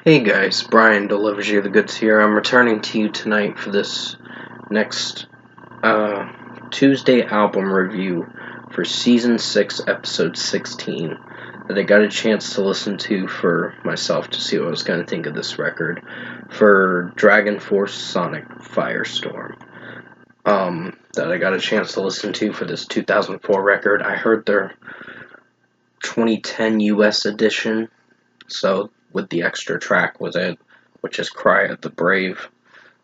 Hey guys, Brian delivers you the goods here. I'm returning to you tonight for this next Tuesday album review for Season 6, Episode 16 that I got a chance to listen to for myself to see what I was going to think of this record for Dragonforce Sonic Firestorm. That I got a chance to listen to for this 2004 record. I heard their 2010 US edition, so with the extra track with it, which is Cry of the Brave.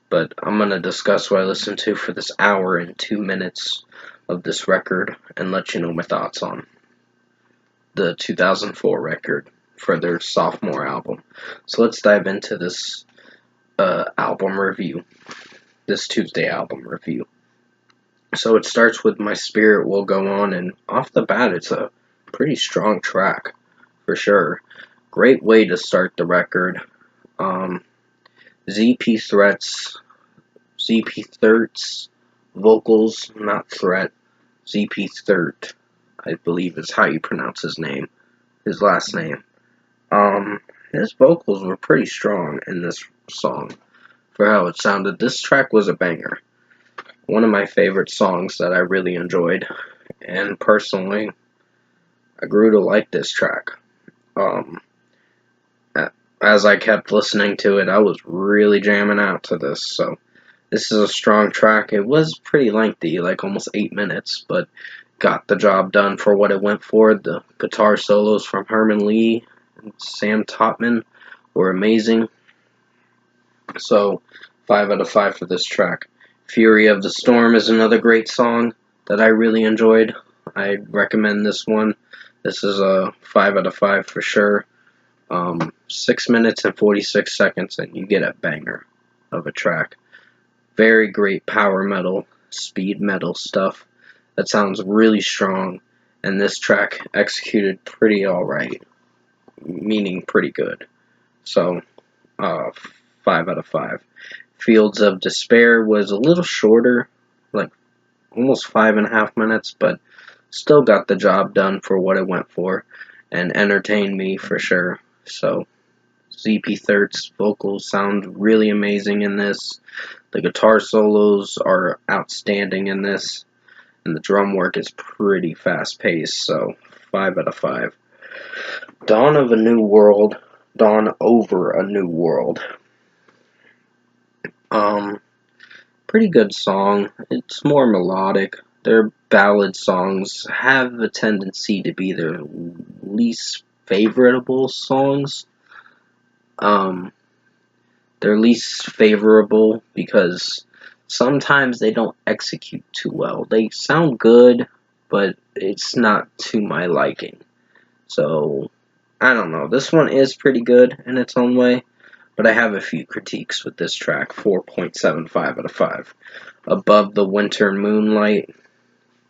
But I'm going to discuss what I listened to for this hour and 2 minutes of this record and let you know my thoughts on the 2004 record for their sophomore album. So let's dive into this album review, this Tuesday album review. So it starts with My Spirit Will Go On, and off the bat it's a pretty strong track, for sure. Great way to start the record. ZP Thirt's vocals, not Threat, ZP Thirt, I believe is how you pronounce his name, his last name. His vocals were pretty strong in this song for how it sounded. This track was a banger. One of my favorite songs that I really enjoyed, and personally, I grew to like this track. As I kept listening to it, I was really jamming out to this, so this is a strong track. It was pretty lengthy, like almost 8 minutes, but got the job done for what it went for. The guitar solos from Herman Lee and Sam Topman were amazing. So, 5 out of 5 for this track. Fury of the Storm is another great song that I really enjoyed. I'd recommend this one. This is a 5 out of 5 for sure. 6 minutes and 46 seconds, and you get a banger of a track. Very great power metal, speed metal stuff that sounds really strong, and this track executed pretty alright, meaning pretty good. So, 5 out of 5. Fields of Despair was a little shorter, like almost 5.5 minutes, but still got the job done for what it went for, and entertained me for sure. So, ZP Thirt's vocals sound really amazing in this. The guitar solos are outstanding in this, and the drum work is pretty fast-paced, so 5 out of 5. Dawn Over a New World. Pretty good song. It's more melodic. Their ballad songs have a tendency to be their least favorable songs. They're least favorable because sometimes they don't execute too well. They sound good, but it's not to my liking. So, I don't know. This one is pretty good in its own way, but I have a few critiques with this track. 4.75 out of 5. Above the Winter Moonlight.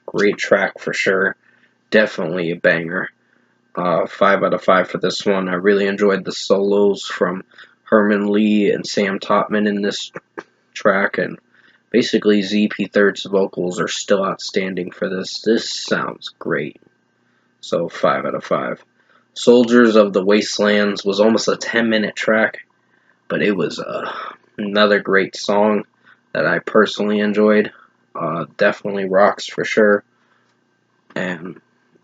Great track for sure. Definitely a banger. 5 out of 5 for this one. I really enjoyed the solos from Herman Lee and Sam Topman in this track, and basically ZP Third's vocals are still outstanding for this. This sounds great. So 5 out of 5. Soldiers of the Wastelands was almost a 10-minute track, but it was another great song that I personally enjoyed. Definitely rocks for sure. And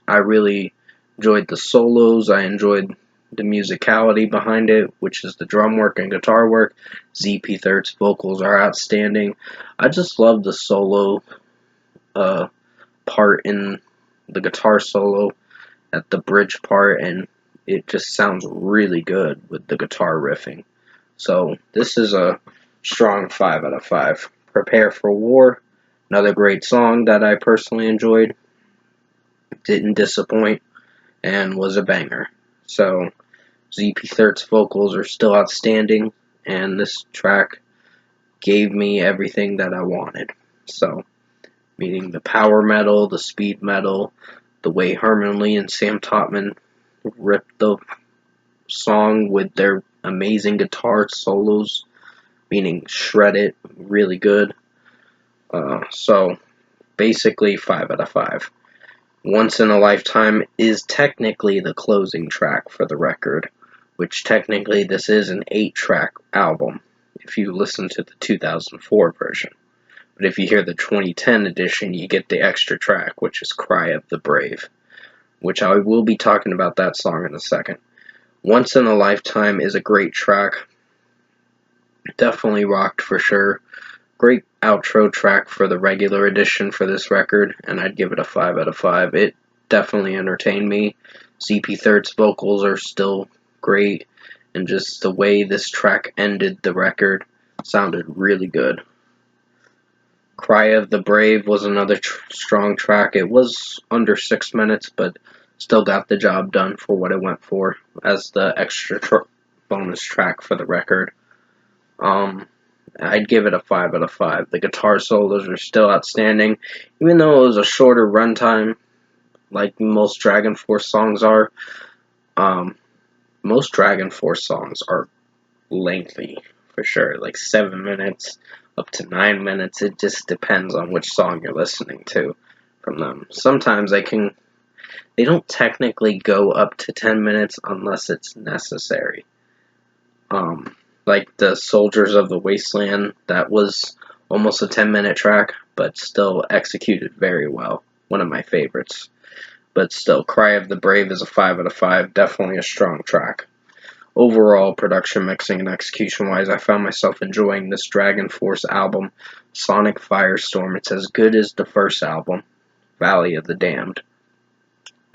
I really enjoyed the solos. I enjoyed the musicality behind it, which is the drum work and guitar work. ZP Third's vocals are outstanding. I just love the solo part in the guitar solo at the bridge part, and it just sounds really good with the guitar riffing. So this is a strong 5 out of 5. Prepare for War, another great song that I personally enjoyed. Didn't disappoint and was a banger. So ZP Third's vocals are still outstanding, and this track gave me everything that I wanted. So, meaning the power metal, the speed metal, the way Herman Lee and Sam Topman ripped the song with their amazing guitar solos, meaning shred it really good. So, basically 5 out of 5. Once in a Lifetime is technically the closing track for the record, which technically this is an 8-track album if you listen to the 2004 version. But if you hear the 2010 edition, you get the extra track, which is Cry of the Brave, which I will be talking about that song in a second. Once in a Lifetime is a great track. Definitely rocked for sure. Great outro track for the regular edition for this record, and I'd give it a 5 out of 5. It definitely entertained me. CP Third's vocals are still great, and just the way this track ended the record sounded really good. Cry of the Brave was another strong track. It was under 6 minutes, but still got the job done for what it went for as the extra bonus track for the record. I'd give it a 5 out of 5. The guitar solos are still outstanding, even though it was a shorter runtime, like most Dragonforce songs are. Most Dragonforce songs are lengthy, for sure, like 7 minutes up to 9 minutes. It just depends on which song you're listening to from them. Sometimes they don't technically go up to 10 minutes unless it's necessary. Like the Soldiers of the Wasteland, that was almost a 10-minute track, but still executed very well. One of my favorites. But still, Cry of the Brave is a 5 out of 5. Definitely a strong track. Overall, production, mixing, and execution-wise, I found myself enjoying this Dragonforce album, Sonic Firestorm. It's as good as the first album, Valley of the Damned,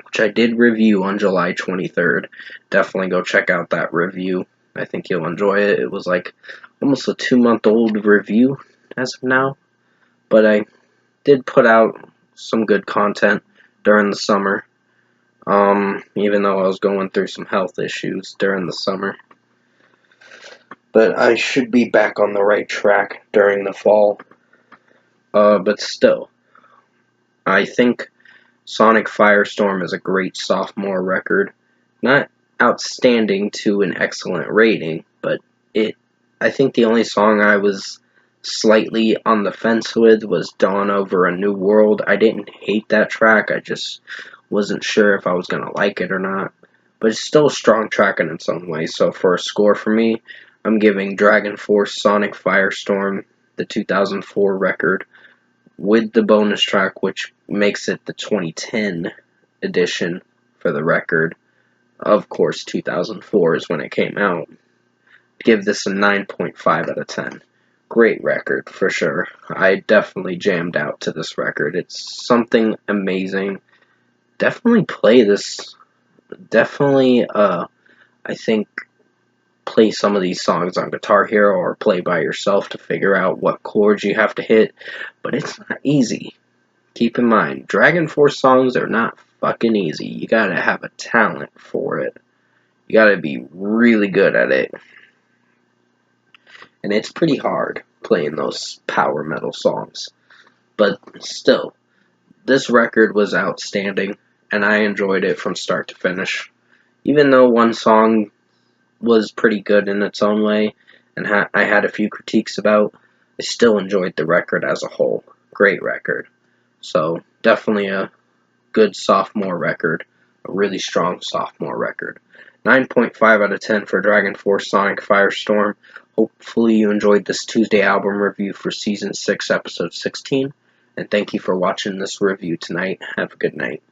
which I did review on July 23rd. Definitely go check out that review. I think you'll enjoy it. It was like almost a 2-month-old review as of now, but I did put out some good content during the summer, even though I was going through some health issues during the summer. But I should be back on the right track during the fall. But still, I think Sonic Firestorm is a great sophomore record. Not outstanding to an excellent rating, but I think the only song I was slightly on the fence with was Dawn Over a New World. I didn't hate that track, I just wasn't sure if I was going to like it or not. But it's still a strong track in its own way, so for a score for me, I'm giving Dragonforce Sonic Firestorm, the 2004 record, with the bonus track, which makes it the 2010 edition for the record. Of course, 2004 is when it came out. Give this a 9.5 out of 10. Great record, for sure. I definitely jammed out to this record. It's something amazing. Definitely play this. Definitely, I think, play some of these songs on Guitar Hero or play by yourself to figure out what chords you have to hit. But it's not easy. Keep in mind, Dragonforce songs are not fucking easy. You gotta have a talent for it. You gotta be really good at it. And it's pretty hard playing those power metal songs. But still, this record was outstanding, and I enjoyed it from start to finish. Even though one song was pretty good in its own way, and I had a few critiques about, I still enjoyed the record as a whole. Great record. So, definitely a good sophomore record. A really strong sophomore record. 9.5 out of 10 for Dragonforce Sonic Firestorm. Hopefully you enjoyed this Tuesday album review for Season 6, Episode 16. And thank you for watching this review tonight. Have a good night.